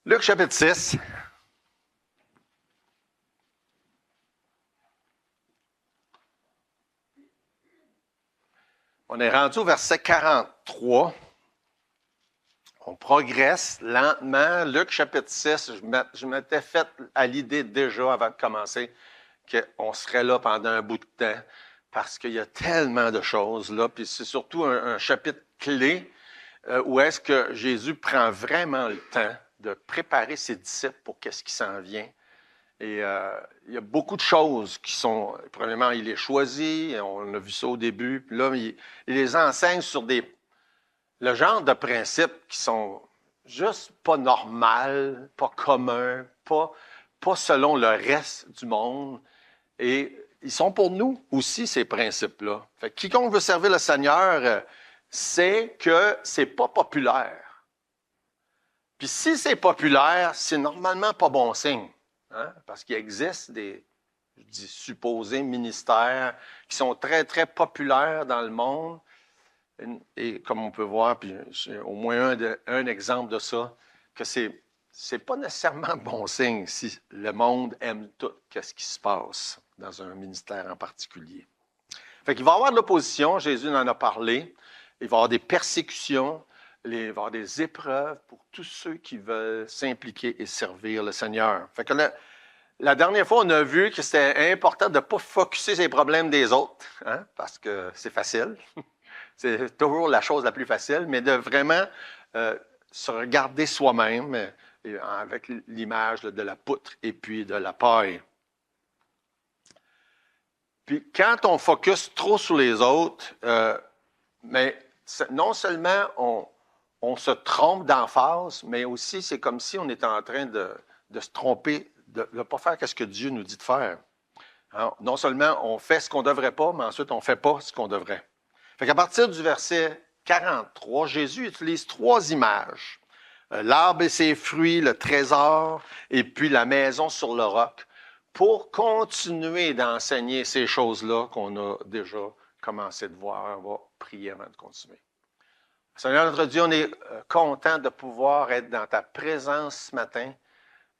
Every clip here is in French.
Luc chapitre 6. On est rendu au verset 43. On progresse lentement. Luc chapitre 6, je m'étais fait à l'idée déjà avant de commencer qu'on serait là pendant un bout de temps parce qu'il y a tellement de choses là. Puis c'est surtout un chapitre clé où est-ce que Jésus prend vraiment le temps de préparer ses disciples pour qu'est-ce qui s'en vient. Et il y a beaucoup de choses qui sont... Premièrement, il les choisit, on a vu ça au début, puis là, il les enseigne sur le genre de principes qui sont juste pas normaux, pas communs, pas selon le reste du monde. Et ils sont pour nous aussi, ces principes-là. Fait que quiconque veut servir le Seigneur, sait que c'est pas populaire. Puis si c'est populaire, c'est normalement pas bon signe. Hein? Parce qu'il existe des supposés ministères qui sont très, très populaires dans le monde. Et comme on peut voir, puis j'ai au moins un exemple de ça, que c'est pas nécessairement bon signe si le monde aime tout ce qui se passe dans un ministère en particulier. Fait qu'il va y avoir de l'opposition, Jésus en a parlé, il va y avoir des persécutions, il va y avoir des épreuves pour tous ceux qui veulent s'impliquer et servir le Seigneur. Fait que la dernière fois, on a vu que c'était important de ne pas focusser sur les problèmes des autres, hein, parce que c'est facile. C'est toujours la chose la plus facile, mais de vraiment se regarder soi-même avec l'image de la poutre et puis de la paille. Puis quand on focus trop sur les autres, mais non seulement on se trompe d'emphase, mais aussi c'est comme si on était en train de se tromper, de ne pas faire ce que Dieu nous dit de faire. Alors, non seulement on fait ce qu'on ne devrait pas, mais ensuite on ne fait pas ce qu'on devrait. Fait qu'à partir du verset 43, Jésus utilise trois images. L'arbre et ses fruits, le trésor, et puis la maison sur le roc, pour continuer d'enseigner ces choses-là qu'on a déjà commencé de voir. On va prier avant de continuer. Seigneur notre Dieu, on est content de pouvoir être dans ta présence ce matin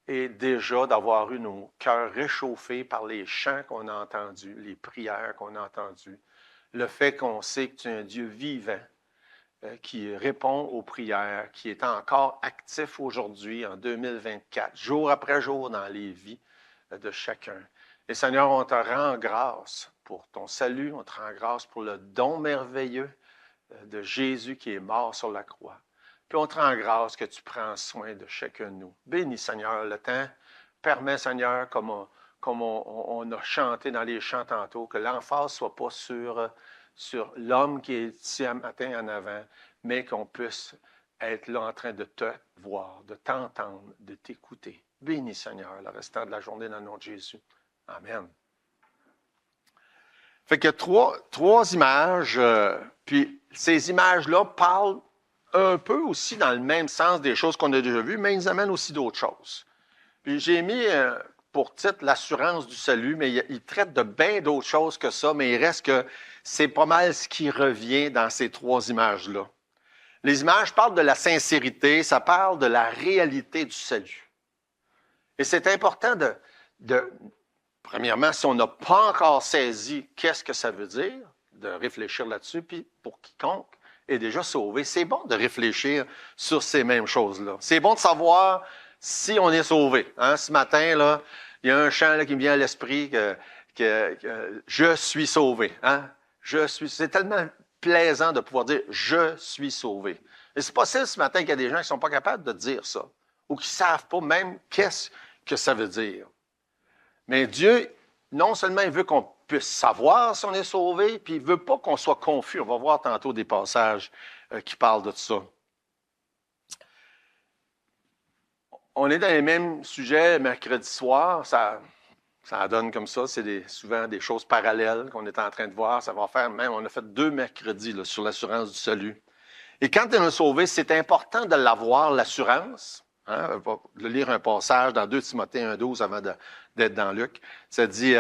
et déjà d'avoir eu nos cœurs réchauffés par les chants qu'on a entendus, les prières qu'on a entendues, le fait qu'on sait que tu es un Dieu vivant qui répond aux prières, qui est encore actif aujourd'hui en 2024, jour après jour dans les vies de chacun. Et Seigneur, on te rend grâce pour ton salut, on te rend grâce pour le don merveilleux de Jésus qui est mort sur la croix. Puis on te rend grâce que tu prends soin de chacun de nous. Bénis, Seigneur, le temps. Permets, Seigneur, comme on a chanté dans les chants tantôt, que l'emphase ne soit pas sur l'homme qui est ici un matin en avant, mais qu'on puisse être là en train de te voir, de t'entendre, de t'écouter. Bénis, Seigneur, le restant de la journée dans le nom de Jésus. Amen. Fait que trois images, puis ces images-là parlent un peu aussi dans le même sens des choses qu'on a déjà vues, mais ils amènent aussi d'autres choses. Puis j'ai mis pour titre l'assurance du salut, mais il traite de bien d'autres choses que ça, mais il reste que c'est pas mal ce qui revient dans ces trois images-là. Les images parlent de la sincérité, ça parle de la réalité du salut. Et c'est important premièrement, si on n'a pas encore saisi qu'est-ce que ça veut dire, de réfléchir là-dessus, puis pour quiconque est déjà sauvé, c'est bon de réfléchir sur ces mêmes choses-là. C'est bon de savoir si on est sauvé. Hein? Ce matin, là, il y a un chant là, qui me vient à l'esprit que je suis sauvé. Hein? C'est tellement plaisant de pouvoir dire « je suis sauvé ». Et c'est possible ce matin qu'il y a des gens qui ne sont pas capables de dire ça, ou qui ne savent pas même qu'est-ce que ça veut dire. Mais Dieu, non seulement il veut qu'on puisse savoir si on est sauvé, puis il ne veut pas qu'on soit confus. On va voir tantôt des passages qui parlent de ça. On est dans les mêmes sujets mercredi soir. Ça donne comme ça. C'est souvent des choses parallèles qu'on est en train de voir. Ça va faire même, on a fait 2 mercredis là, sur l'assurance du salut. Et quand on est sauvé, c'est important de l'avoir, l'assurance. Hein? Je vais lire un passage dans 2 Timothée 1,12 avant d'être dans Luc. Ça dit...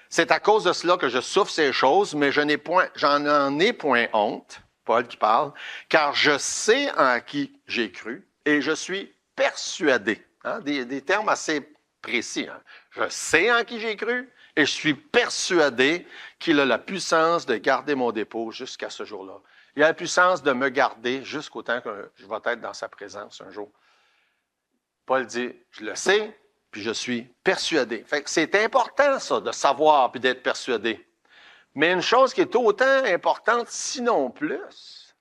c'est à cause de cela que je souffre ces choses, mais j'en ai point honte, Paul qui parle, car je sais en qui j'ai cru et je suis persuadé Hein? Des termes assez précis. Hein? Je sais en qui j'ai cru et je suis persuadé qu'il a la puissance de garder mon dépôt jusqu'à ce jour-là. Il a la puissance de me garder jusqu'au temps que je vais être dans sa présence un jour. Paul dit, je le sais, puis je suis persuadé. Fait que c'est important, ça, de savoir puis d'être persuadé. Mais une chose qui est autant importante, sinon plus,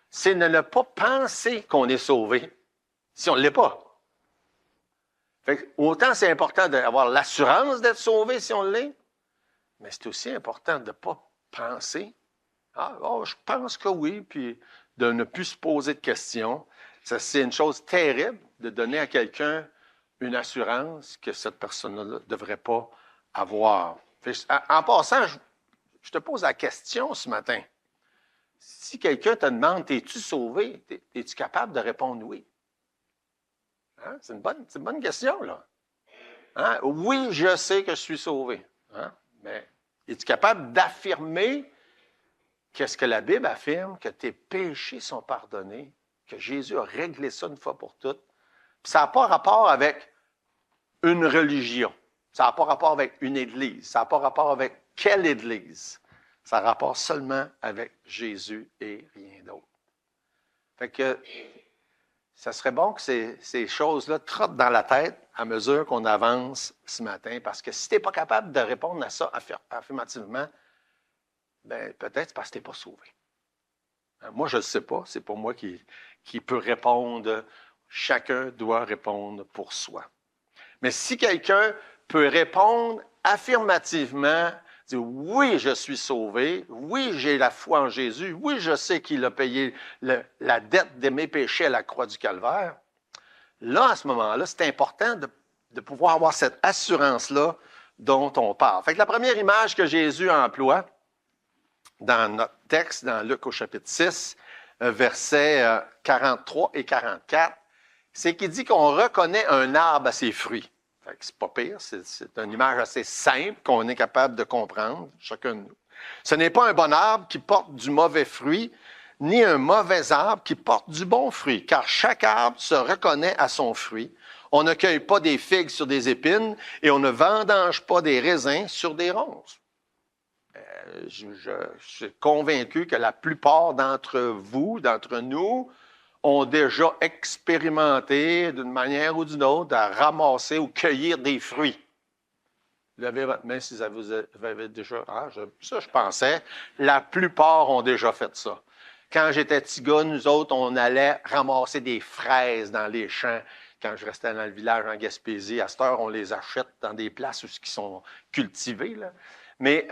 c'est de ne pas penser qu'on est sauvé si on ne l'est pas. Fait que autant c'est important d'avoir l'assurance d'être sauvé si on l'est, mais c'est aussi important de ne pas penser « Ah, oh, je pense que oui », puis de ne plus se poser de questions. Ça, c'est une chose terrible de donner à quelqu'un une assurance que cette personne-là ne devrait pas avoir. En passant, je te pose la question ce matin. Si quelqu'un te demande « Es-tu sauvé? » Es-tu capable de répondre « Oui » ? Hein? C'est une bonne question, là. Hein? Oui, je sais que je suis sauvé. Hein? Mais es-tu capable d'affirmer qu'est-ce que la Bible affirme? Que tes péchés sont pardonnés, que Jésus a réglé ça une fois pour toutes. Puis ça n'a pas rapport avec une religion. Ça n'a pas rapport avec une église. Ça n'a pas rapport avec quelle église. Ça a rapport seulement avec Jésus et rien d'autre. Fait que ça serait bon que ces choses-là trottent dans la tête à mesure qu'on avance ce matin, parce que si tu n'es pas capable de répondre à ça affirmativement, ben peut-être parce que tu n'es pas sauvé. Moi, je ne le sais pas, c'est pour moi qui peut répondre. Chacun doit répondre pour soi. Mais si quelqu'un peut répondre affirmativement, dire oui, je suis sauvé, oui, j'ai la foi en Jésus, oui, je sais qu'il a payé la dette de mes péchés à la croix du Calvaire, là, à ce moment-là, c'est important de pouvoir avoir cette assurance-là dont on parle. Fait que la première image que Jésus emploie dans notre texte, dans Luc au chapitre 6, versets 43 et 44, c'est qu'il dit qu'on reconnaît un arbre à ses fruits. Fait que c'est pas pire, c'est une image assez simple qu'on est capable de comprendre, chacun de nous. Ce n'est pas un bon arbre qui porte du mauvais fruit, ni un mauvais arbre qui porte du bon fruit, car chaque arbre se reconnaît à son fruit. On ne cueille pas des figues sur des épines et on ne vendange pas des raisins sur des ronces. Je suis convaincu que la plupart d'entre vous, d'entre nous, ont déjà expérimenté d'une manière ou d'une autre à ramasser ou cueillir des fruits. Levez votre main si vous avez déjà... ça, je pensais. La plupart ont déjà fait ça. Quand j'étais petit gars, nous autres, on allait ramasser des fraises dans les champs. Quand je restais dans le village en Gaspésie, à cette heure, on les achète dans des places où ils sont cultivés, là. Mais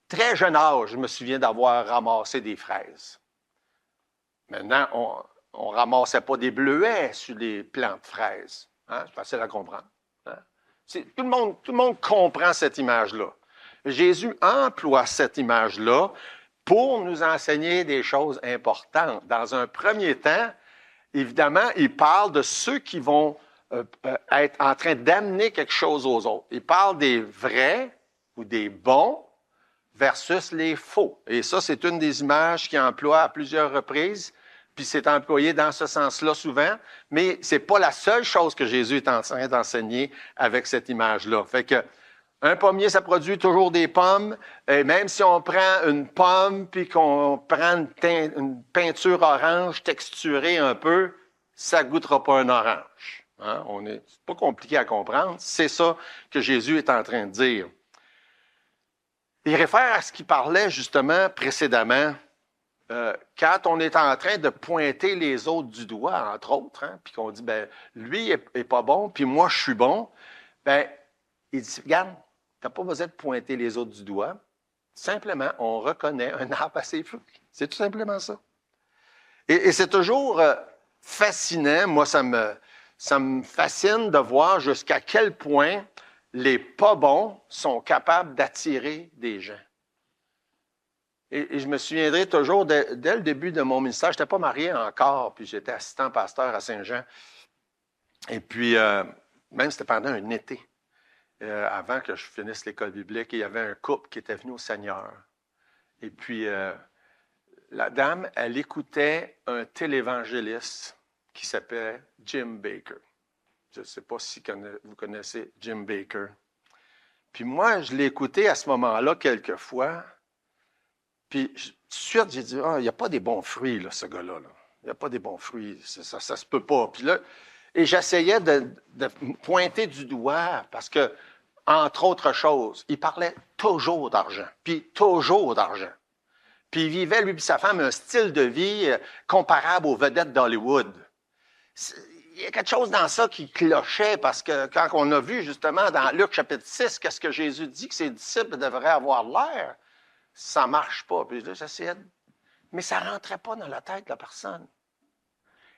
très jeune âge, je me souviens d'avoir ramassé des fraises. Maintenant, on ne ramassait pas des bleuets sur les plants de fraises. Hein? C'est facile à comprendre. Hein? Tout le monde comprend cette image-là. Jésus emploie cette image-là pour nous enseigner des choses importantes. Dans un premier temps, évidemment, il parle de ceux qui vont être en train d'amener quelque chose aux autres. Il parle des vrais ou des bons versus les faux. Et ça, c'est une des images qu'il emploie à plusieurs reprises, puis c'est employé dans ce sens-là souvent, mais c'est pas la seule chose que Jésus est en train d'enseigner avec cette image-là. Fait que un pommier, ça produit toujours des pommes, et même si on prend une pomme puis qu'on prend une peinture orange texturée un peu, ça goûtera pas un orange. Hein? C'est pas compliqué à comprendre. C'est ça que Jésus est en train de dire. Il réfère à ce qu'il parlait justement précédemment, quand on est en train de pointer les autres du doigt, entre autres, hein, puis qu'on dit, ben lui est pas bon, puis moi je suis bon, ben il dit, regarde, tu n'as pas besoin de pointer les autres du doigt. Simplement, on reconnaît un arbre à ses fruits. C'est tout simplement ça. Et c'est toujours fascinant, moi ça me fascine de voir jusqu'à quel point les pas bons sont capables d'attirer des gens. Et je me souviendrai toujours, dès le début de mon ministère, je n'étais pas marié encore, puis j'étais assistant pasteur à Saint-Jean. Et puis, même c'était pendant un été, avant que je finisse l'école biblique, il y avait un couple qui était venu au Seigneur. Et puis, la dame, elle écoutait un télévangéliste qui s'appelait Jim Bakker. Je ne sais pas si vous connaissez Jim Baker. Puis moi, je l'ai écouté à ce moment-là quelques fois. Puis tout de suite, j'ai dit, il n'y a pas des bons fruits, là, ce gars-là. Là. Il n'y a pas des bons fruits. Ça se peut pas. Puis là, et j'essayais de pointer du doigt parce que, entre autres choses, il parlait toujours d'argent. Puis toujours d'argent. Puis il vivait, lui et sa femme, un style de vie comparable aux vedettes d'Hollywood. Il y a quelque chose dans ça qui clochait parce que quand on a vu justement dans Luc chapitre 6, qu'est-ce que Jésus dit que ses disciples devraient avoir l'air, ça ne marche pas. Puis là, j'essayais mais ça ne rentrait pas dans la tête de la personne.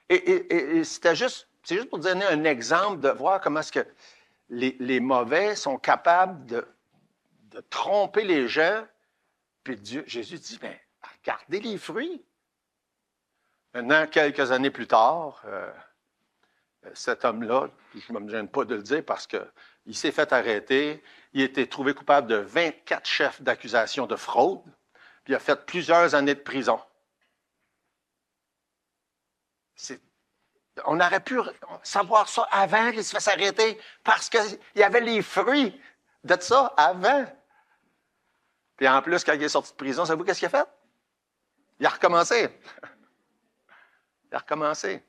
Et c'est juste pour donner un exemple de voir comment est-ce que les mauvais sont capables de tromper les gens. Puis Jésus dit, bien, regardez les fruits. Maintenant, quelques années plus tard, cet homme-là, je ne me gêne pas de le dire parce qu'il s'est fait arrêter. Il a été trouvé coupable de 24 chefs d'accusation de fraude. Puis il a fait plusieurs années de prison. On aurait pu savoir ça avant qu'il se fasse arrêter parce qu'il y avait les fruits de ça avant. Puis en plus, quand il est sorti de prison, savez-vous qu'est-ce qu'il a fait? Il a recommencé. Il a recommencé.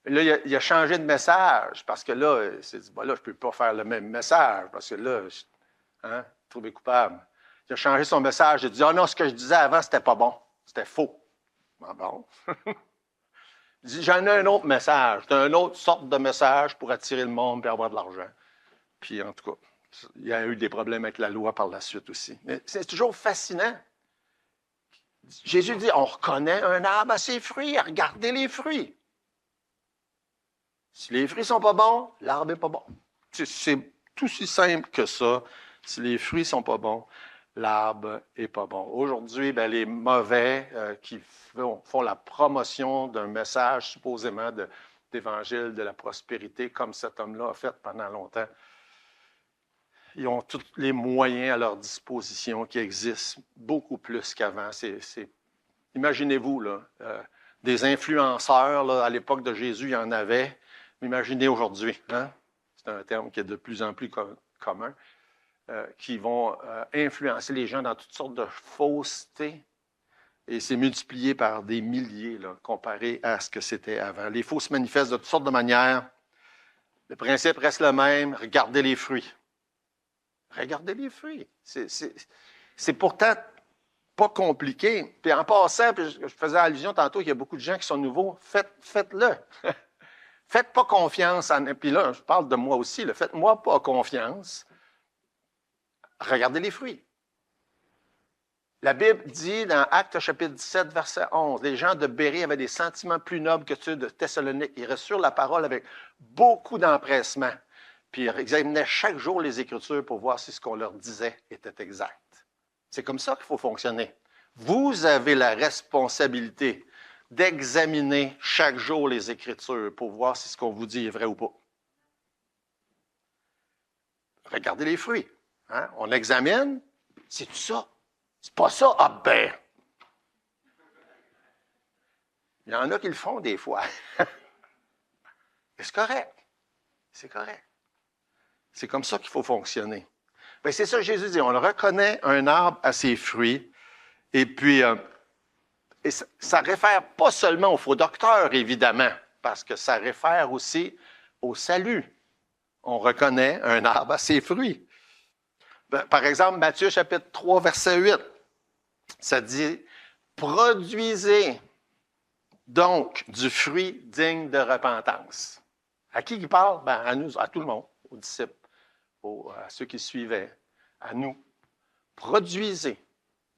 Là, il a changé de message parce que là, il s'est dit, là, je ne peux pas faire le même message parce que là, trouvé coupable. Il a changé son message. Il a dit, non, ce que je disais avant, c'était pas bon. C'était faux. Bon. Il dit, j'en ai un autre message. C'est une autre sorte de message pour attirer le monde et avoir de l'argent. Puis en tout cas, il y a eu des problèmes avec la loi par la suite aussi. Mais c'est toujours fascinant. Jésus dit, on reconnaît un arbre à ses fruits. Regardez les fruits. Si les fruits ne sont pas bons, l'arbre n'est pas bon. C'est tout aussi simple que ça. Si les fruits ne sont pas bons, l'arbre n'est pas bon. Aujourd'hui, les mauvais qui font la promotion d'un message supposément d'évangile de la prospérité, comme cet homme-là a fait pendant longtemps, ils ont tous les moyens à leur disposition qui existent beaucoup plus qu'avant. Imaginez-vous, là, des influenceurs, là, à l'époque de Jésus, il y en avait. Imaginez aujourd'hui, hein? C'est un terme qui est de plus en plus commun, qui vont influencer les gens dans toutes sortes de faussetés. Et c'est multiplié par des milliers, là, comparé à ce que c'était avant. Les faux se manifestent de toutes sortes de manières. Le principe reste le même. Regardez les fruits. Regardez les fruits. C'est pourtant pas compliqué. Puis en passant, puis je faisais allusion tantôt qu'il y a beaucoup de gens qui sont nouveaux. Faites-le. Faites pas confiance. Puis là, je parle de moi aussi. Faites-moi pas confiance. Regardez les fruits. La Bible dit dans Actes chapitre 17, verset 11, les gens de Bérée avaient des sentiments plus nobles que ceux de Thessalonique. Ils reçurent la parole avec beaucoup d'empressement. Puis ils examinaient chaque jour les Écritures pour voir si ce qu'on leur disait était exact. C'est comme ça qu'il faut fonctionner. Vous avez la responsabilité d'examiner chaque jour les Écritures pour voir si ce qu'on vous dit est vrai ou pas. Regardez les fruits. Hein? On examine, c'est tout ça. C'est pas ça, ah ben. Il y en a qui le font des fois. C'est correct. C'est correct. C'est comme ça qu'il faut fonctionner. Bien, c'est ça que Jésus dit. On le reconnaît un arbre à ses fruits. Et puis, ça réfère pas seulement aux faux docteurs, évidemment, parce que ça réfère aussi au salut. On reconnaît un arbre à ses fruits. Par exemple, Matthieu chapitre 3, verset 8, ça dit « Produisez donc du fruit digne de repentance. » À qui il parle? Ben, à nous, à tout le monde, aux disciples, à ceux qui suivaient, à nous. Produisez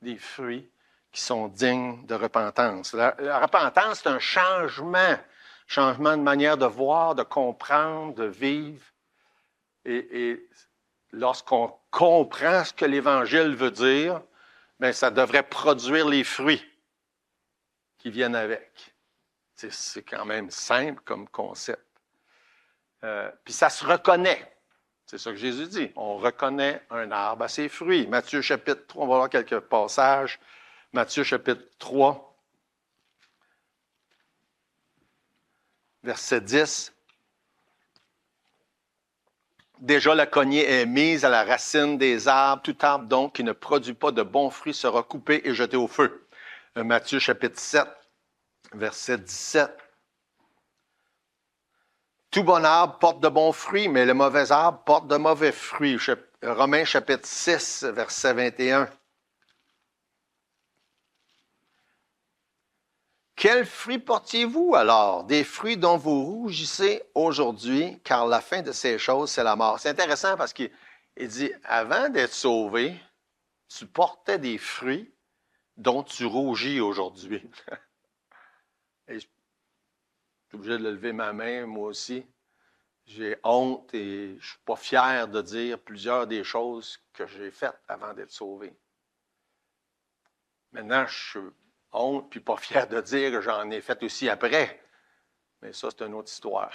des fruits qui sont dignes de repentance. La repentance, c'est un changement de manière de voir, de comprendre, de vivre. Et lorsqu'on comprend ce que l'Évangile veut dire, bien, ça devrait produire les fruits qui viennent avec. C'est quand même simple comme concept. Puis ça se reconnaît. C'est ça que Jésus dit. On reconnaît un arbre à ses fruits. Matthieu chapitre 3, on va voir quelques passages. Matthieu chapitre 3, verset 10. Déjà, la cognée est mise à la racine des arbres. Tout arbre, donc, qui ne produit pas de bons fruits sera coupé et jeté au feu. Matthieu, chapitre 7, verset 17. Tout bon arbre porte de bons fruits, mais le mauvais arbre porte de mauvais fruits. Romains, chapitre 6, verset 21. Quels fruits portiez-vous alors? Des fruits dont vous rougissez aujourd'hui, car la fin de ces choses, c'est la mort. C'est intéressant parce qu'il dit, avant d'être sauvé, tu portais des fruits dont tu rougis aujourd'hui. Et je suis obligé de lever ma main, moi aussi. J'ai honte et je ne suis pas fier de dire plusieurs des choses que j'ai faites avant d'être sauvé. Maintenant, je suis honte puis pas fier de dire que j'en ai fait aussi après. Mais ça, c'est une autre histoire.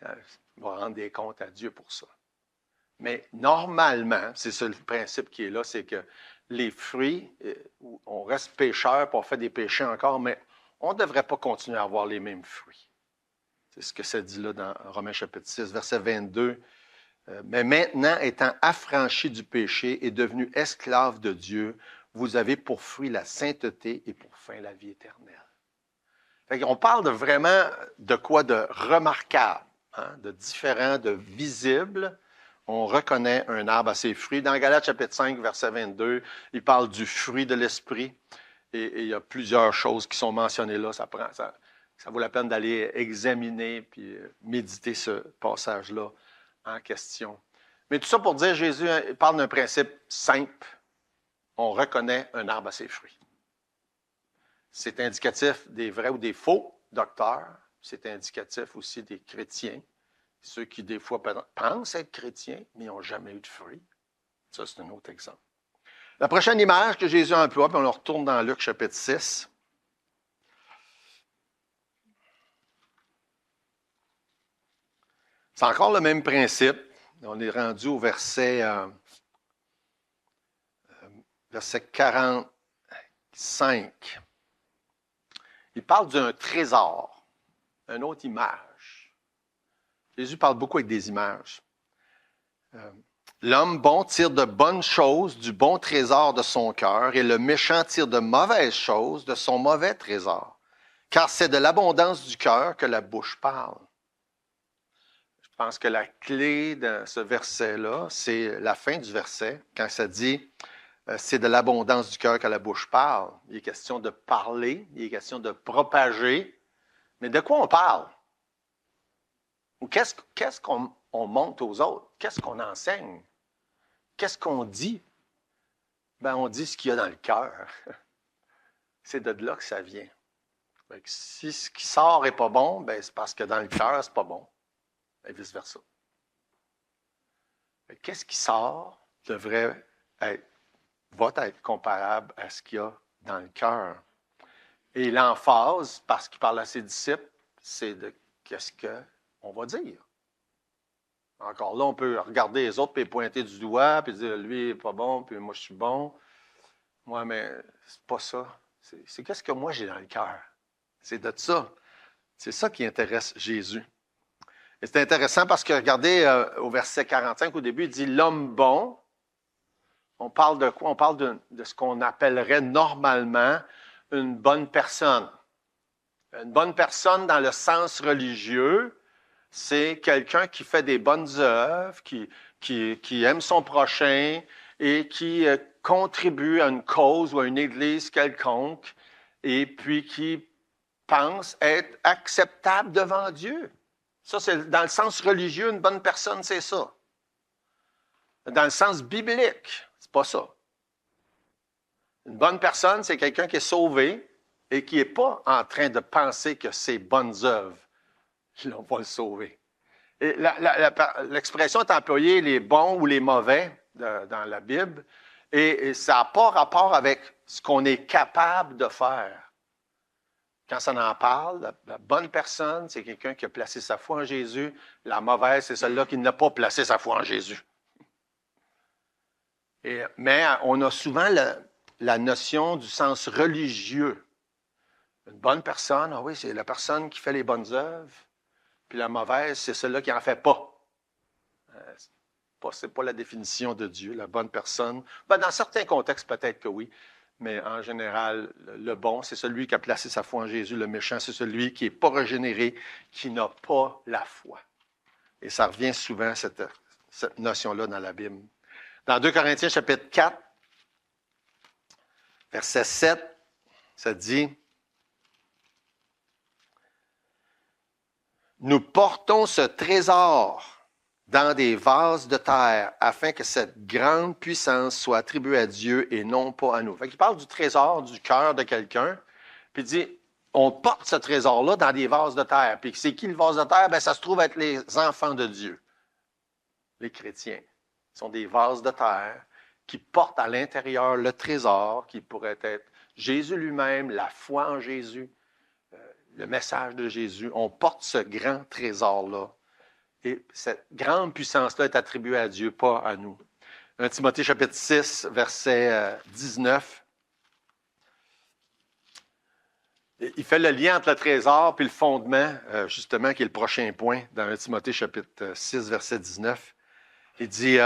Ça va rendre des comptes à Dieu pour ça. Mais normalement, c'est ça le principe qui est là, c'est que les fruits, on reste pécheur, puis on fait des péchés encore, mais on ne devrait pas continuer à avoir les mêmes fruits. C'est ce que ça dit là dans Romains chapitre 6, verset 22. Mais maintenant, étant affranchis du péché et devenus esclaves de Dieu, vous avez pour fruit la sainteté et pour fin la vie éternelle. On parle de vraiment de quoi de remarquable, hein, de différent, de visible. On reconnaît un arbre à ses fruits. Dans Galates chapitre 5, verset 22, il parle du fruit de l'esprit. Et il y a plusieurs choses qui sont mentionnées là. Ça vaut la peine d'aller examiner puis méditer ce passage-là en question. Mais tout ça pour dire, Jésus parle d'un principe simple. On reconnaît un arbre à ses fruits. C'est indicatif des vrais ou des faux docteurs. C'est indicatif aussi des chrétiens. Ceux qui, des fois, pensent être chrétiens, mais n'ont jamais eu de fruits. Ça, c'est un autre exemple. La prochaine image que Jésus emploie, puis on retourne dans Luc chapitre 6. C'est encore le même principe. On est rendu au verset 45. Il parle d'un trésor, une autre image. Jésus parle beaucoup avec des images. L'homme bon tire de bonnes choses du bon trésor de son cœur, et le méchant tire de mauvaises choses de son mauvais trésor. Car c'est de l'abondance du cœur que la bouche parle. Je pense que la clé de ce verset-là, c'est la fin du verset, quand ça dit c'est de l'abondance du cœur que la bouche parle. Il est question de parler, il est question de propager. Mais de quoi on parle? Ou qu'est-ce qu'on montre aux autres? Qu'est-ce qu'on enseigne? Qu'est-ce qu'on dit? Ben, on dit ce qu'il y a dans le cœur. C'est de là que ça vient. Si ce qui sort n'est pas bon, ben, c'est parce que dans le cœur, c'est pas bon. Et vice-versa. Qu'est-ce qui sort va être comparable à ce qu'il y a dans le cœur. Et l'emphase, parce qu'il parle à ses disciples, c'est de qu'est-ce qu'on va dire. Encore là, on peut regarder les autres, puis pointer du doigt, puis dire, lui, il n'est pas bon, puis moi, je suis bon. Moi, mais c'est pas ça. C'est qu'est-ce que moi, j'ai dans le cœur. C'est de ça. C'est ça qui intéresse Jésus. Et c'est intéressant parce que, regardez, au verset 45, au début, il dit, l'homme bon. On parle de quoi? On parle de ce qu'on appellerait normalement une bonne personne. Une bonne personne dans le sens religieux, c'est quelqu'un qui fait des bonnes œuvres, qui aime son prochain et qui contribue à une cause ou à une église quelconque et puis qui pense être acceptable devant Dieu. Ça, c'est dans le sens religieux, une bonne personne, c'est ça. Dans le sens biblique, c'est pas ça. Une bonne personne, c'est quelqu'un qui est sauvé et qui n'est pas en train de penser que ses bonnes œuvres vont le sauver. Et l'expression est employée, les bons ou les mauvais, dans la Bible, et ça n'a pas rapport avec ce qu'on est capable de faire. Quand ça en parle, la bonne personne, c'est quelqu'un qui a placé sa foi en Jésus. La mauvaise, c'est celle-là qui n'a pas placé sa foi en Jésus. Mais on a souvent la notion du sens religieux. Une bonne personne, ah oui, c'est la personne qui fait les bonnes œuvres. Puis la mauvaise, c'est celle-là qui n'en fait pas. Ce n'est pas la définition de Dieu, la bonne personne. Ben, dans certains contextes, peut-être que oui, mais en général, le bon, c'est celui qui a placé sa foi en Jésus. Le méchant, c'est celui qui n'est pas régénéré, qui n'a pas la foi. Et ça revient souvent, cette notion-là, dans la Bible. Dans 2 Corinthiens, chapitre 4, verset 7, ça dit « Nous portons ce trésor dans des vases de terre, afin que cette grande puissance soit attribuée à Dieu et non pas à nous. » Fait qu'il parle du trésor du cœur de quelqu'un, puis il dit, on porte ce trésor-là dans des vases de terre. Puis c'est qui le vase de terre? Bien, ça se trouve être les enfants de Dieu, les chrétiens. Ce sont des vases de terre qui portent à l'intérieur le trésor, qui pourrait être Jésus lui-même, la foi en Jésus, le message de Jésus. On porte ce grand trésor-là. Et cette grande puissance-là est attribuée à Dieu, pas à nous. 1 Timothée chapitre 6, verset 19. Il fait le lien entre le trésor et le fondement, justement, qui est le prochain point, dans 1 Timothée chapitre 6, verset 19. Il dit,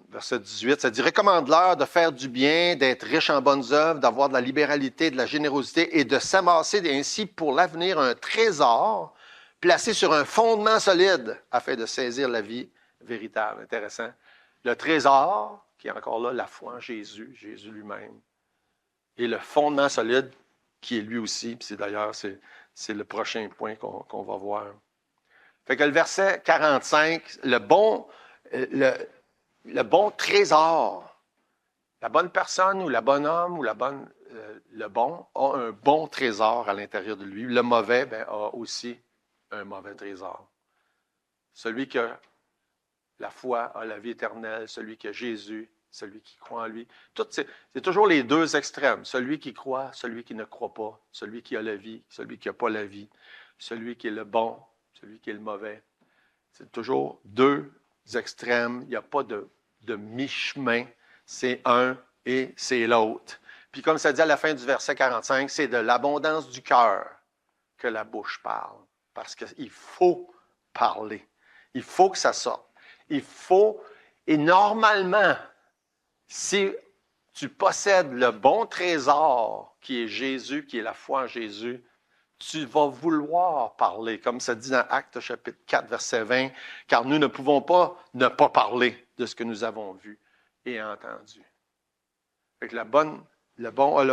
verset 18, ça dit « Recommande-leur de faire du bien, d'être riche en bonnes œuvres, d'avoir de la libéralité, de la générosité et de s'amasser ainsi pour l'avenir un trésor placé sur un fondement solide afin de saisir la vie véritable. » Intéressant. Le trésor, qui est encore là, la foi en Jésus, Jésus lui-même. Et le fondement solide, qui est lui aussi. Puis d'ailleurs, c'est le prochain point qu'on va voir. Fait que le verset 45, le bon trésor, la bonne personne ou la bonne homme ou le bon a un bon trésor à l'intérieur de lui. Le mauvais a aussi un mauvais trésor. Celui qui a la foi a la vie éternelle, celui qui a Jésus, celui qui croit en lui. C'est toujours les deux extrêmes. Celui qui croit, celui qui ne croit pas. Celui qui a la vie, celui qui n'a pas la vie. Celui qui est le bon, celui qui est le mauvais. C'est toujours deux extrêmes. Il n'y a pas de mi-chemin. C'est un et c'est l'autre. Puis comme ça dit à la fin du verset 45, c'est de l'abondance du cœur que la bouche parle. Parce qu'il faut parler. Il faut que ça sorte. Il faut, et normalement, si tu possèdes le bon trésor qui est Jésus, qui est la foi en Jésus, tu vas vouloir parler, comme ça dit dans Actes chapitre 4, verset 20, car nous ne pouvons pas ne pas parler de ce que nous avons vu et entendu. Fait que le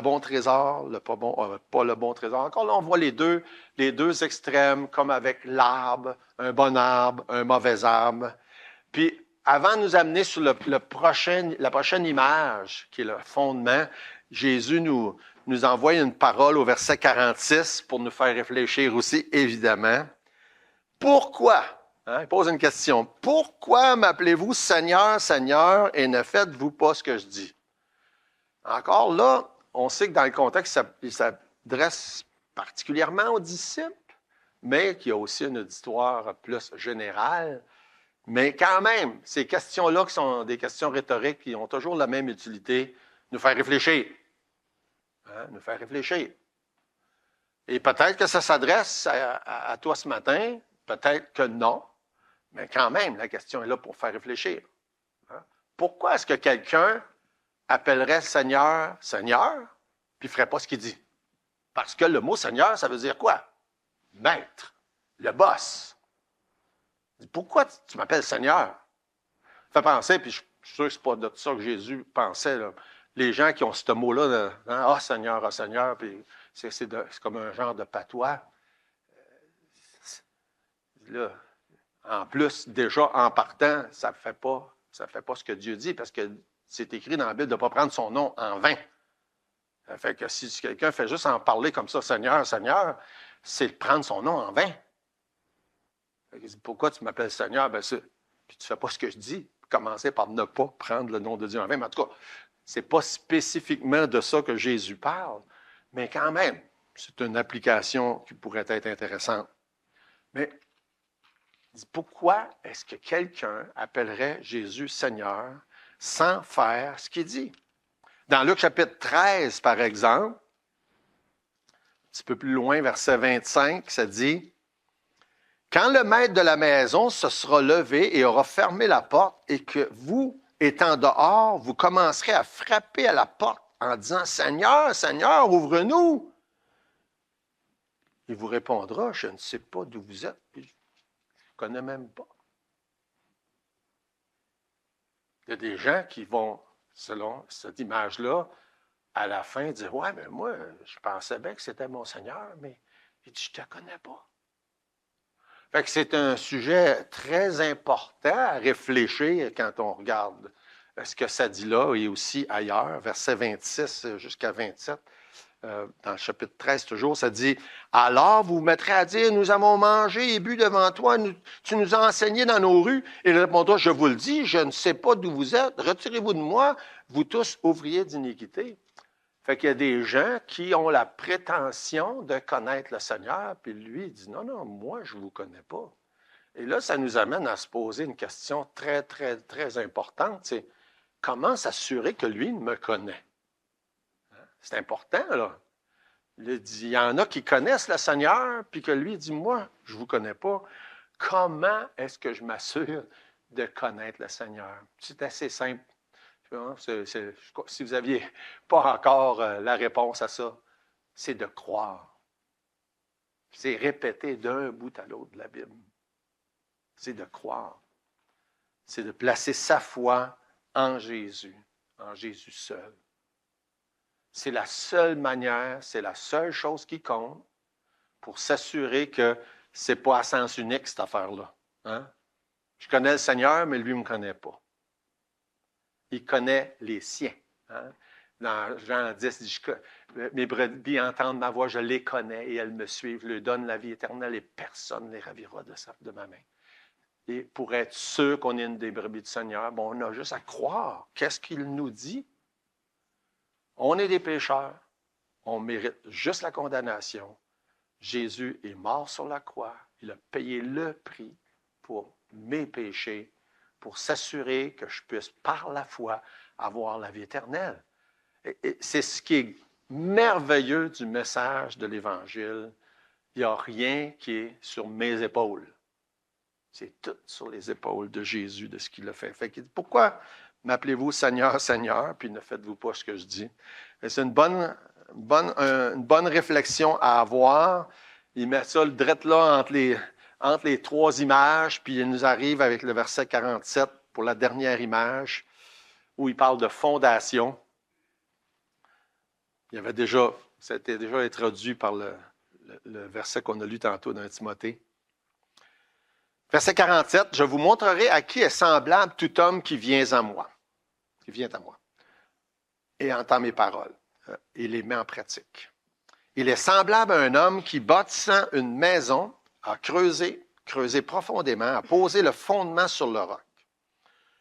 bon trésor, le pas le bon trésor. Encore là, on voit les deux extrêmes, comme avec l'arbre, un bon arbre, un mauvais arbre. Puis, avant de nous amener sur la prochaine image, qui est le fondement, Jésus nous envoie une parole au verset 46 pour nous faire réfléchir aussi, évidemment. Pourquoi? Il pose une question. Pourquoi m'appelez-vous Seigneur, Seigneur, et ne faites-vous pas ce que je dis? Encore là, on sait que dans le contexte, il s'adresse particulièrement aux disciples, mais qu'il y a aussi un auditoire plus général. Mais quand même, ces questions-là, qui sont des questions rhétoriques, qui ont toujours la même utilité, nous faire réfléchir. Nous faire réfléchir. Et peut-être que ça s'adresse à toi ce matin, peut-être que non, mais quand même, la question est là pour faire réfléchir. Pourquoi est-ce que quelqu'un appellerait Seigneur, Seigneur, puis ne ferait pas ce qu'il dit? Parce que le mot Seigneur, ça veut dire quoi? Maître, le boss. Pourquoi tu m'appelles Seigneur? Ça fait penser, puis je suis sûr que ce n'est pas de ça que Jésus pensait. Là. Les gens qui ont ce mot-là, ah Seigneur, puis c'est comme un genre de patois. Là, en plus, déjà en partant, ça ne fait pas ce que Dieu dit, parce que c'est écrit dans la Bible de ne pas prendre son nom en vain. Ça fait que si quelqu'un fait juste en parler comme ça, Seigneur, Seigneur, c'est prendre son nom en vain. Pourquoi tu m'appelles Seigneur? Puis tu ne fais pas ce que je dis. Commencez par ne pas prendre le nom de Dieu en vain. Mais en tout cas, ce n'est pas spécifiquement de ça que Jésus parle, mais quand même, c'est une application qui pourrait être intéressante. Mais pourquoi est-ce que quelqu'un appellerait Jésus Seigneur sans faire ce qu'il dit? Dans Luc chapitre 13, par exemple, un petit peu plus loin, verset 25, ça dit Quand le maître de la maison se sera levé et aura fermé la porte et que vous, étant dehors, vous commencerez à frapper à la porte en disant « Seigneur, Seigneur, ouvre-nous », il vous répondra « Je ne sais pas d'où vous êtes, je ne connais même pas ». Il y a des gens qui vont, selon cette image-là, à la fin dire « Ouais, mais moi, je pensais bien que c'était mon Seigneur, mais il dit, je ne te connais pas. » Fait que c'est un sujet très important à réfléchir quand on regarde ce que ça dit là et aussi ailleurs, versets 26 jusqu'à 27. Dans le chapitre 13 toujours, ça dit « Alors vous vous mettrez à dire, nous avons mangé et bu devant toi, tu nous as enseigné dans nos rues. » Et il répondra, « Je vous le dis, je ne sais pas d'où vous êtes, retirez-vous de moi, vous tous ouvriers d'iniquité. » Fait qu'il y a des gens qui ont la prétention de connaître le Seigneur, puis lui, il dit, « Non, non, moi, je ne vous connais pas. » Et là, ça nous amène à se poser une question très, très, très importante, c'est comment s'assurer que lui me connaît? C'est important, là. Il dit, il y en a qui connaissent le Seigneur, puis que lui dit, moi, je ne vous connais pas. Comment est-ce que je m'assure de connaître le Seigneur? C'est assez simple. Si vous n'aviez pas encore la réponse à ça, c'est de croire. C'est répété d'un bout à l'autre de la Bible. C'est de croire. C'est de placer sa foi en Jésus seul. C'est la seule manière, c'est la seule chose qui compte pour s'assurer que ce n'est pas à sens unique, cette affaire-là. Hein? Je connais le Seigneur, mais lui ne me connaît pas. Il connaît les siens. Hein? Dans Jean 10, il dit, mes brebis entendent ma voix, je les connais et elles me suivent. Je leur donne la vie éternelle et personne ne les ravira de ma main. Et pour être sûr qu'on est une des brebis du Seigneur, bon, on a juste à croire. Qu'est-ce qu'il nous dit? On est des pécheurs. On mérite juste la condamnation. Jésus est mort sur la croix. Il a payé le prix pour mes péchés, pour s'assurer que je puisse, par la foi, avoir la vie éternelle. Et c'est ce qui est merveilleux du message de l'Évangile. Il n'y a rien qui est sur mes épaules. C'est tout sur les épaules de Jésus, de ce qu'il a fait. Fait qu'il dit, pourquoi m'appelez-vous Seigneur, Seigneur, puis ne faites-vous pas ce que je dis? Et c'est une bonne réflexion à avoir. Il met ça le drette là entre les trois images, puis il nous arrive avec le verset 47 pour la dernière image, où il parle de fondation. Ça a été déjà introduit par le verset qu'on a lu tantôt dans Timothée. Verset 47, « Je vous montrerai à qui est semblable tout homme qui vient à moi. » Qui vient à moi. Et entend mes paroles. Et les met en pratique. Il est semblable à un homme qui, bâtissant une maison, a creusé profondément, a posé le fondement sur le roc.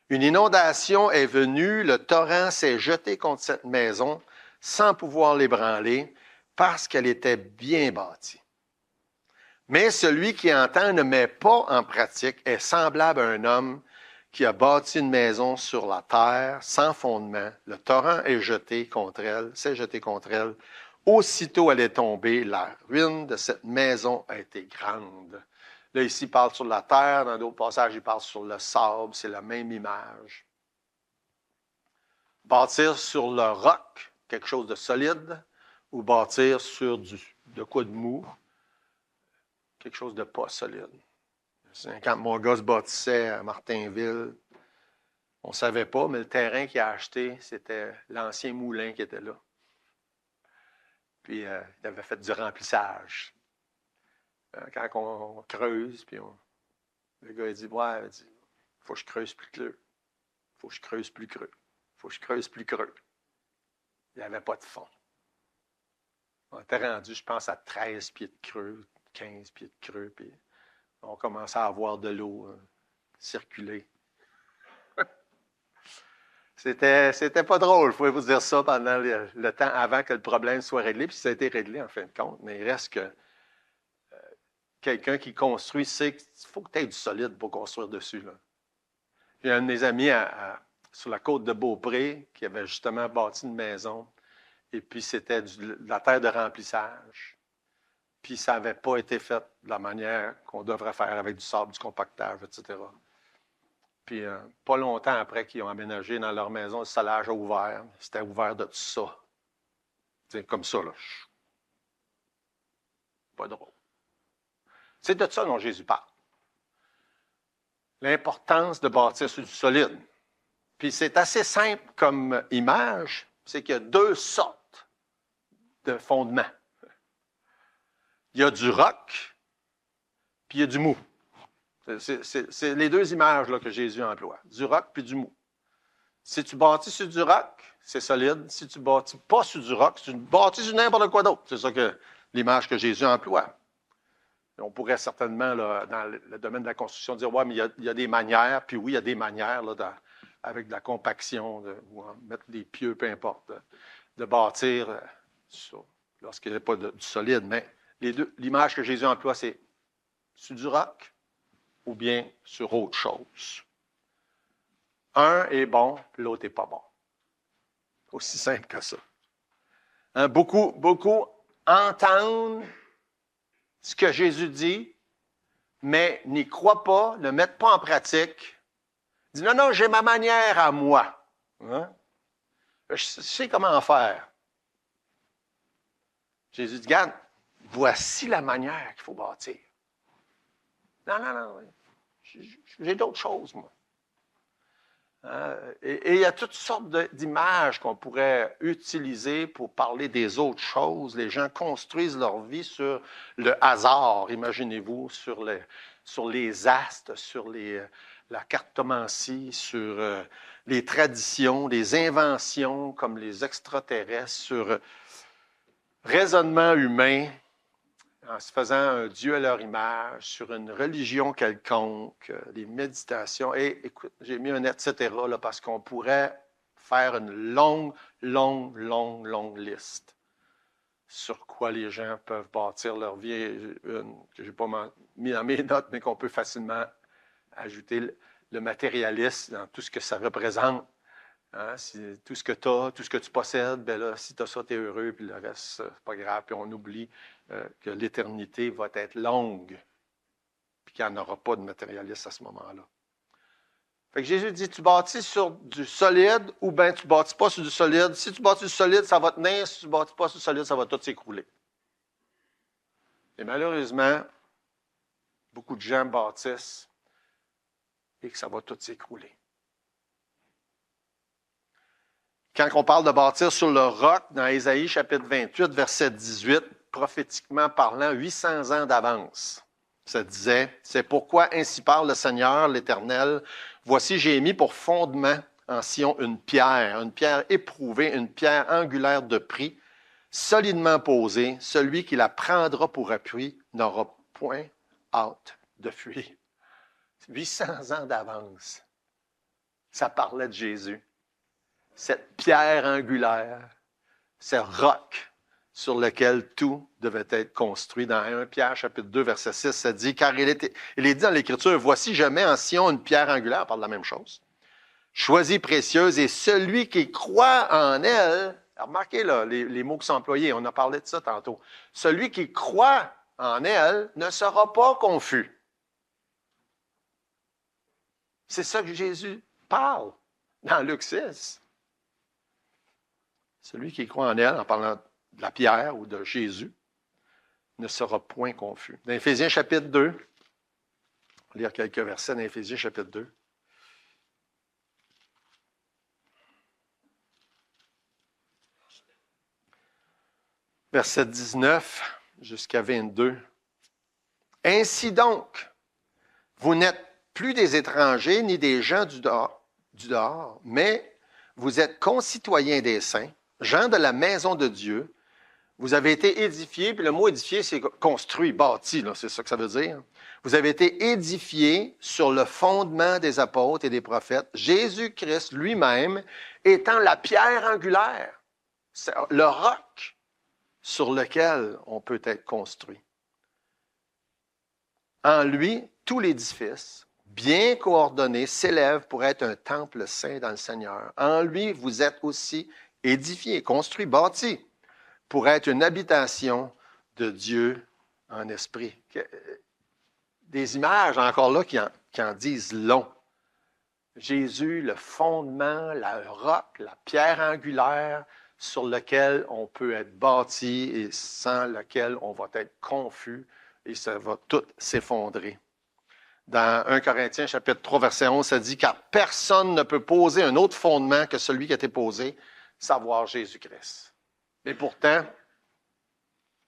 Une inondation est venue, le torrent s'est jeté contre cette maison sans pouvoir l'ébranler parce qu'elle était bien bâtie. Mais celui qui entend ne met pas en pratique est semblable à un homme qui a bâti une maison sur la terre sans fondement. Le torrent s'est jeté contre elle. Aussitôt elle est tombée, la ruine de cette maison a été grande. Là, ici, il parle sur la terre, dans d'autres passages, il parle sur le sable, c'est la même image. Bâtir sur le roc, quelque chose de solide, ou bâtir sur de quoi de mou, quelque chose de pas solide. Quand mon gars se bâtissait à Martinville, on ne savait pas, mais le terrain qu'il a acheté, c'était l'ancien moulin qui était là. Puis il avait fait du remplissage. Quand on creuse, puis le gars il dit, ouais, il faut que je creuse plus creux. Faut que je creuse plus creux. Faut que je creuse plus creux. Il n'y avait pas de fond. On était rendu, je pense, à 13 pieds de creux, 15 pieds de creux, puis on commençait à avoir de l'eau circuler. C'était pas drôle, je pouvais vous dire ça pendant le temps avant que le problème soit réglé, puis ça a été réglé en fin de compte, mais il reste que quelqu'un qui construit sait qu'il faut que tu aies du solide pour construire dessus. Là. J'ai un de mes amis sur la côte de Beaupré qui avait justement bâti une maison, et puis c'était de la terre de remplissage. puis ça n'avait pas été fait de la manière qu'on devrait faire avec du sable, du compactage, etc. Puis pas longtemps après qu'ils ont aménagé dans leur maison, le solage a ouvert. C'était ouvert de tout ça. C'est comme ça, là. Pas drôle. C'est de ça dont Jésus parle. L'importance de bâtir sur du solide. Puis c'est assez simple comme image, c'est qu'il y a deux sortes de fondements. Il y a du roc, puis il y a du mou. C'est les deux images là, que Jésus emploie. Du roc puis du mou. Si tu bâtis sur du roc, c'est solide. Si tu ne bâtis pas sur du roc, si tu bâtis sur n'importe quoi d'autre. C'est ça que l'image que Jésus emploie. Et on pourrait certainement, là, dans le domaine de la construction, dire, ouais, mais il y a des manières, puis oui, il y a des manières, là, avec de la compaction, ou mettre des pieux, peu importe, de bâtir lorsqu'il n'y a pas du solide. Mais l'image que Jésus emploie, c'est sur du roc ou bien sur autre chose. Un est bon, l'autre n'est pas bon. Aussi simple que ça. Hein, beaucoup entendent ce que Jésus dit, mais n'y croient pas, ne mettent pas en pratique. Ils disent, non, j'ai ma manière à moi. Hein? Je sais comment faire. Jésus dit, regarde, voici la manière qu'il faut bâtir. Non, j'ai d'autres choses, moi. Et il y a toutes sortes d'images qu'on pourrait utiliser pour parler des autres choses. Les gens construisent leur vie sur le hasard, imaginez-vous, sur les astres, sur la cartomancie, sur les traditions, les inventions comme les extraterrestres, sur raisonnement humain, en se faisant un Dieu à leur image, sur une religion quelconque, les méditations. Et écoute, j'ai mis un etc. là, parce qu'on pourrait faire une longue liste sur quoi les gens peuvent bâtir leur vie. Une que je n'ai pas mis dans mes notes, mais qu'on peut facilement ajouter le matérialisme dans tout ce que ça représente. Hein, tout ce que tu as, tout ce que tu possèdes, bien là, si tu as ça, tu es heureux, puis le reste, c'est pas grave, puis on oublie que l'éternité va être longue, puis qu'il n'y en aura pas de matérialisme à ce moment-là. Fait que Jésus dit, tu bâtis sur du solide, ou bien tu ne bâtis pas sur du solide. Si tu bâtis sur du solide, ça va tenir. Si tu ne bâtis pas sur du solide, ça va tout s'écrouler. Et malheureusement, beaucoup de gens bâtissent et que ça va tout s'écrouler. Quand on parle de bâtir sur le roc, dans Ésaïe chapitre 28, verset 18, prophétiquement parlant, 800 ans d'avance, ça disait, « C'est pourquoi ainsi parle le Seigneur, l'Éternel, voici j'ai mis pour fondement en Sion une pierre éprouvée, une pierre angulaire de prix, solidement posée, celui qui la prendra pour appui n'aura point hâte de fuir. » 800 ans d'avance, ça parlait de Jésus. Cette pierre angulaire, ce roc sur lequel tout devait être construit. Dans 1 Pierre, chapitre 2, verset 6, ça dit, car il est dit dans l'Écriture, voici je mets en Sion une pierre angulaire, on parle de la même chose, choisie, précieuse, et celui qui croit en elle, remarquez là, les mots qui sont employés, on a parlé de ça tantôt, celui qui croit en elle ne sera pas confus. C'est ça que Jésus parle dans Luc 6. Celui qui croit en elle, en parlant de la pierre ou de Jésus, ne sera point confus. Dans Éphésiens chapitre 2, on va lire quelques versets dans Éphésiens chapitre 2. Verset 19 jusqu'à 22. Ainsi donc, vous n'êtes plus des étrangers ni des gens du dehors, mais vous êtes concitoyens des saints, gens de la maison de Dieu. Vous avez été édifiés, puis le mot édifié, c'est construit, bâti, là, c'est ça que ça veut dire. Vous avez été édifiés sur le fondement des apôtres et des prophètes, Jésus-Christ lui-même étant la pierre angulaire, c'est le roc sur lequel on peut être construit. En lui, tout l'édifice, bien coordonné, s'élève pour être un temple saint dans le Seigneur. En lui, vous êtes aussi édifiés, construits, bâtis, pour être une habitation de Dieu en esprit. Des images encore là qui en disent long. Jésus, le fondement, le roc, la pierre angulaire sur lequel on peut être bâti et sans lequel on va être confus et ça va tout s'effondrer. Dans 1 Corinthiens, chapitre 3, verset 11, ça dit « Car personne ne peut poser un autre fondement que celui qui a été posé, savoir Jésus-Christ. » Mais pourtant,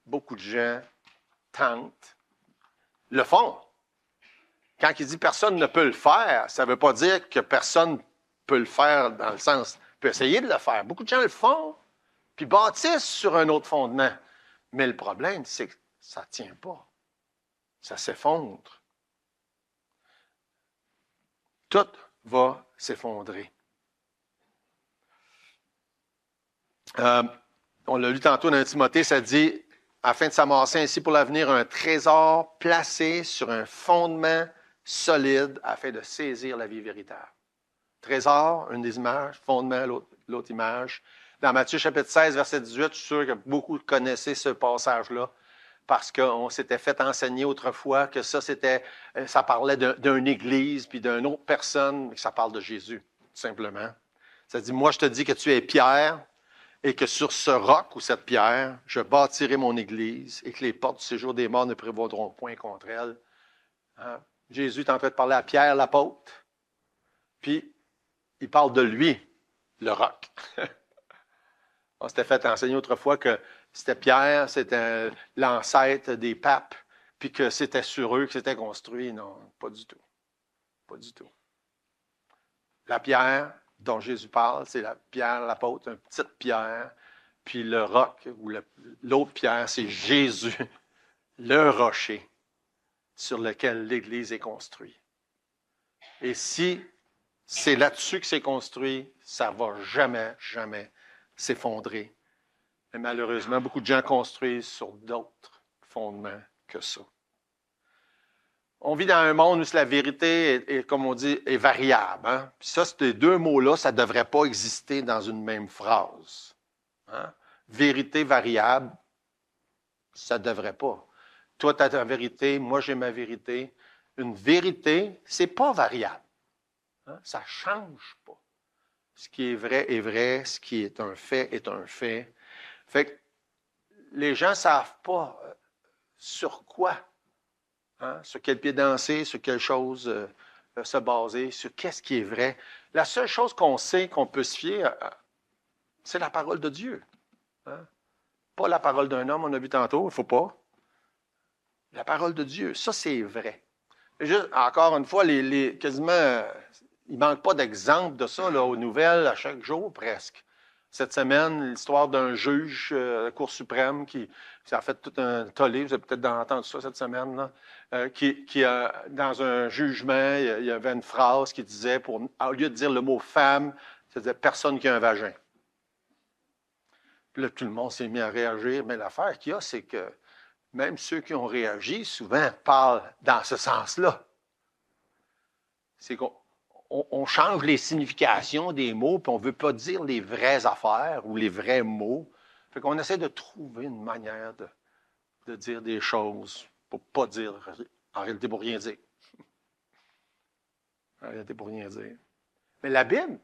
beaucoup de gens tentent, le font. Quand il dit personne ne peut le faire, ça ne veut pas dire que personne peut le faire dans le sens, peut essayer de le faire. Beaucoup de gens le font, puis bâtissent sur un autre fondement. Mais le problème, c'est que ça ne tient pas. Ça s'effondre. Tout va s'effondrer. On l'a lu tantôt dans Timothée, ça dit, afin de s'amasser ainsi pour l'avenir un trésor placé sur un fondement solide afin de saisir la vie véritable. Trésor, une des images, fondement, l'autre image. Dans Matthieu chapitre 16, verset 18, je suis sûr que beaucoup connaissaient ce passage-là parce qu'on s'était fait enseigner autrefois que ça parlait d'une église puis d'une autre personne, mais que ça parle de Jésus, tout simplement. Ça dit, moi je te dis que tu es Pierre et que sur ce roc ou cette pierre, je bâtirai mon église et que les portes du séjour des morts ne prévaudront point contre elle. Hein? Jésus est en train de parler à Pierre, l'apôtre, puis il parle de lui, le roc. On s'était fait enseigner autrefois que c'était Pierre, c'était l'ancêtre des papes, puis que c'était sur eux que c'était construit. Non, pas du tout. Pas du tout. La pierre dont Jésus parle, c'est la pierre, l'apôtre, une petite pierre, puis le roc, ou l'autre pierre, c'est Jésus, le rocher sur lequel l'Église est construite. Et si c'est là-dessus que c'est construit, ça ne va jamais, jamais s'effondrer. Et malheureusement, beaucoup de gens construisent sur d'autres fondements que ça. On vit dans un monde où la vérité, est, comme on dit, est variable. Hein? Puis ça, ces deux mots-là, ça ne devrait pas exister dans une même phrase. Hein? Vérité variable, ça ne devrait pas. Toi, tu as ta vérité, moi, j'ai ma vérité. Une vérité, ce n'est pas variable. Hein? Ça ne change pas. Ce qui est vrai, ce qui est un fait est un fait. Fait que les gens ne savent pas sur quoi, hein, sur quel pied danser, sur quelle chose se baser, sur qu'est-ce qui est vrai. La seule chose qu'on sait, qu'on peut se fier, c'est la parole de Dieu. Hein? Pas la parole d'un homme, on a vu tantôt, il ne faut pas. La parole de Dieu, ça c'est vrai. Juste, encore une fois, quasiment, il ne manque pas d'exemples de ça là, aux nouvelles à chaque jour presque. Cette semaine, l'histoire d'un juge de la Cour suprême qui a fait tout un tollé, vous avez peut-être entendu ça cette semaine, là, qui dans un jugement, il y avait une phrase qui disait, au lieu de dire le mot femme, ça disait personne qui a un vagin. Puis là, tout le monde s'est mis à réagir, mais l'affaire qu'il y a, c'est que même ceux qui ont réagi, souvent, parlent dans ce sens-là. C'est qu'on change les significations des mots, puis on ne veut pas dire les vraies affaires ou les vrais mots. Fait qu'on essaie de trouver une manière de dire des choses pour ne pas dire, en réalité, pour rien dire. En réalité, pour rien dire. Mais la Bible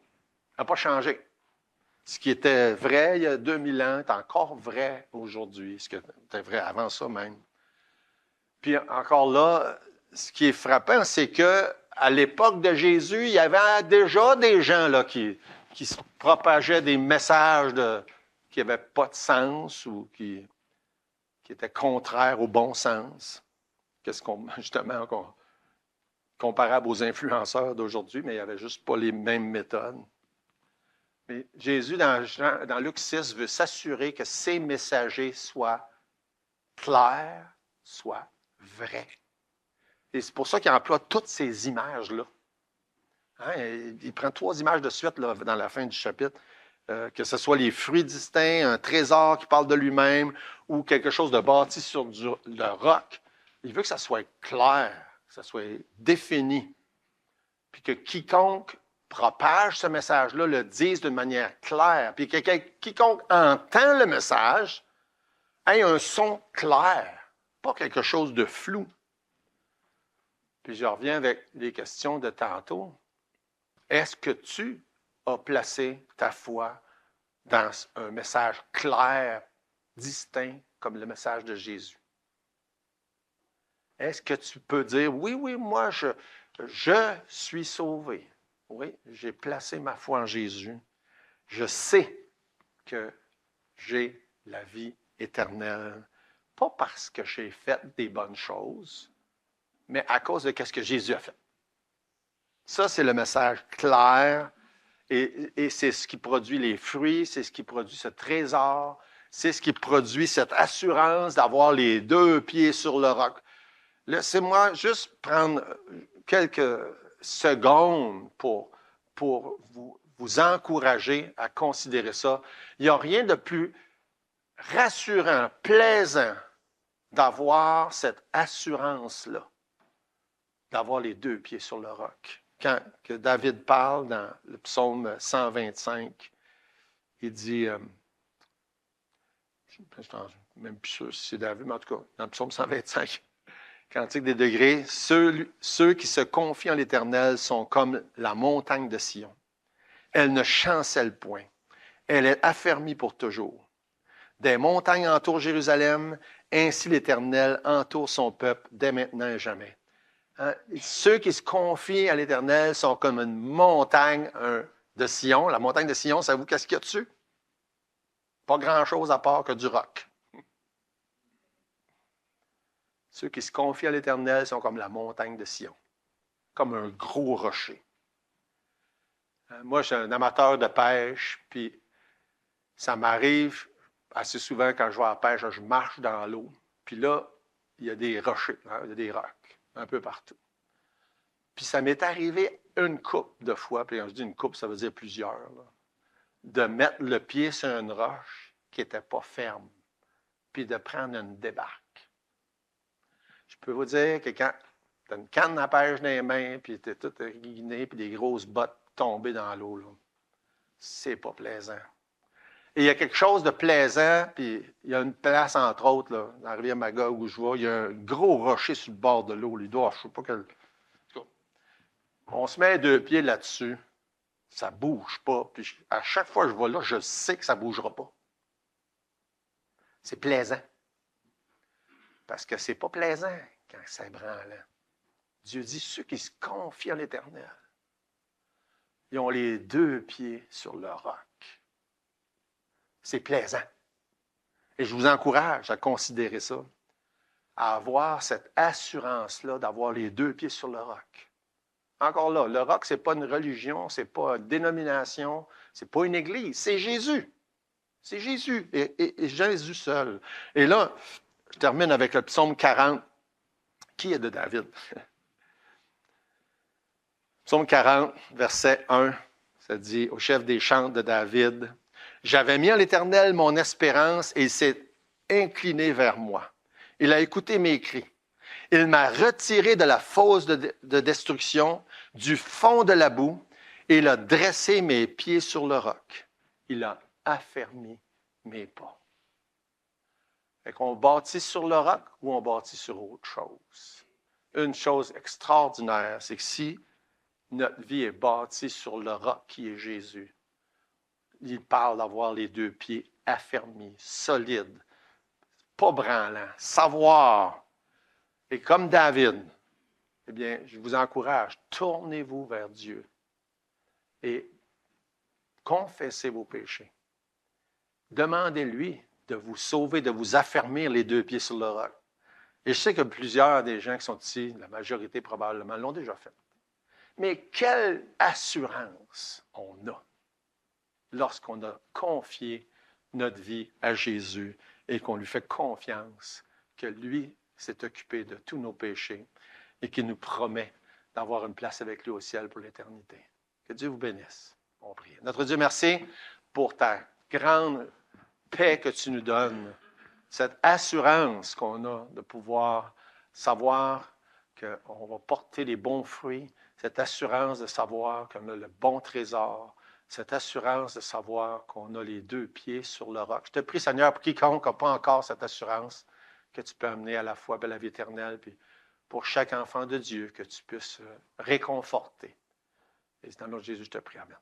n'a pas changé. Ce qui était vrai il y a 2000 ans est encore vrai aujourd'hui. Ce qui était vrai avant ça même. Puis encore là, ce qui est frappant, c'est qu'à l'époque de Jésus, il y avait déjà des gens là, qui se propageaient des messages qui n'avaient pas de sens ou qui étaient contraires au bon sens. Justement, comparable aux influenceurs d'aujourd'hui, mais il n'y avait juste pas les mêmes méthodes. Mais Jésus, dans Luc 6, veut s'assurer que ses messagers soient clairs, soient vrais. Et c'est pour ça qu'il emploie toutes ces images-là. Hein? Il prend 3 images de suite là, dans la fin du chapitre, que ce soit les fruits distincts, un trésor qui parle de lui-même, ou quelque chose de bâti sur le roc. Il veut que ça soit clair, que ça soit défini, puis que quiconque propage ce message-là le dise d'une manière claire, puis que quiconque entend le message ait un son clair, pas quelque chose de flou. Puis je reviens avec les questions de tantôt. Est-ce que tu as placé ta foi dans un message clair, distinct, comme le message de Jésus? Est-ce que tu peux dire, oui, moi, je suis sauvé. Oui, j'ai placé ma foi en Jésus. Je sais que j'ai la vie éternelle. Pas parce que j'ai fait des bonnes choses, mais à cause de ce que Jésus a fait. Ça, c'est le message clair et c'est ce qui produit les fruits, c'est ce qui produit ce trésor, c'est ce qui produit cette assurance d'avoir les deux pieds sur le roc. Laissez-moi juste prendre quelques secondes pour vous encourager à considérer ça. Il n'y a rien de plus rassurant, plaisant d'avoir cette assurance-là, d'avoir les deux pieds sur le roc. Quand que David parle dans le psaume 125, il dit, je ne suis même plus sûr si c'est David, mais en tout cas, dans le psaume 125, Cantique des degrés, ceux qui se confient en l'Éternel sont comme la montagne de Sion. Elle ne chancelle point. Elle est affermie pour toujours. Des montagnes entourent Jérusalem, ainsi l'Éternel entoure son peuple dès maintenant et jamais. Hein? Ceux qui se confient à l'Éternel sont comme une montagne de Sion. La montagne de Sion, savez-vous qu'est-ce qu'il y a dessus? Pas grand-chose à part que du roc. Ceux qui se confient à l'Éternel sont comme la montagne de Sion, comme un gros rocher. Moi, je suis un amateur de pêche, puis ça m'arrive assez souvent quand je vais à la pêche, je marche dans l'eau, puis là, il y a des rochers, hein, il y a des rocs, un peu partout. Puis ça m'est arrivé une couple de fois, puis quand je dis une couple, ça veut dire plusieurs, là, de mettre le pied sur une roche qui n'était pas ferme, puis de prendre une débarque. Je peux vous dire que quand tu as une canne à pêche dans les mains, puis tu es tout guiné, puis des grosses bottes tombées dans l'eau, là, c'est pas plaisant. Et il y a quelque chose de plaisant, puis il y a une place, entre autres, là, dans la rivière Magog où je vais, il y a un gros rocher sur le bord de l'eau. Les doigts, je ne sais pas quel. On se met deux pieds là-dessus, ça ne bouge pas. Puis à chaque fois que je vais là, je sais que ça ne bougera pas. C'est plaisant. Parce que ce n'est pas plaisant quand c'est branlant. Dieu dit, ceux qui se confient en l'Éternel, ils ont les deux pieds sur le roc. C'est plaisant. Et je vous encourage à considérer ça, à avoir cette assurance-là d'avoir les deux pieds sur le roc. Encore là, le roc, ce n'est pas une religion, ce n'est pas une dénomination, ce n'est pas une église, c'est Jésus. C'est Jésus et Jésus seul. Et là, je termine avec le psaume 40. Qui est de David? Psaume 40, verset 1, ça dit au chef des chants de David, « J'avais mis en l'Éternel mon espérance et il s'est incliné vers moi. Il a écouté mes cris. Il m'a retiré de la fosse de destruction, du fond de la boue, et il a dressé mes pieds sur le roc. Il a affermi mes pas. » Fait qu'on bâtit sur le roc ou on bâtit sur autre chose. Une chose extraordinaire, c'est que si notre vie est bâtie sur le roc qui est Jésus, il parle d'avoir les deux pieds affermis, solides, pas branlants, savoir. Et comme David, eh bien, je vous encourage, tournez-vous vers Dieu et confessez vos péchés. Demandez-lui de vous sauver, de vous affermir les deux pieds sur le roc. Et je sais que plusieurs des gens qui sont ici, la majorité probablement, l'ont déjà fait. Mais quelle assurance on a lorsqu'on a confié notre vie à Jésus et qu'on lui fait confiance que lui s'est occupé de tous nos péchés et qu'il nous promet d'avoir une place avec lui au ciel pour l'éternité. Que Dieu vous bénisse. On prie. Notre Dieu, merci pour ta grande paix que tu nous donnes, cette assurance qu'on a de pouvoir savoir qu'on va porter les bons fruits, cette assurance de savoir qu'on a le bon trésor, cette assurance de savoir qu'on a les deux pieds sur le roc. Je te prie, Seigneur, pour quiconque n'a pas encore cette assurance, que tu peux amener à la foi à la vie éternelle, puis pour chaque enfant de Dieu, que tu puisses réconforter. Et c'est dans le nom de Jésus, je te prie. Amen.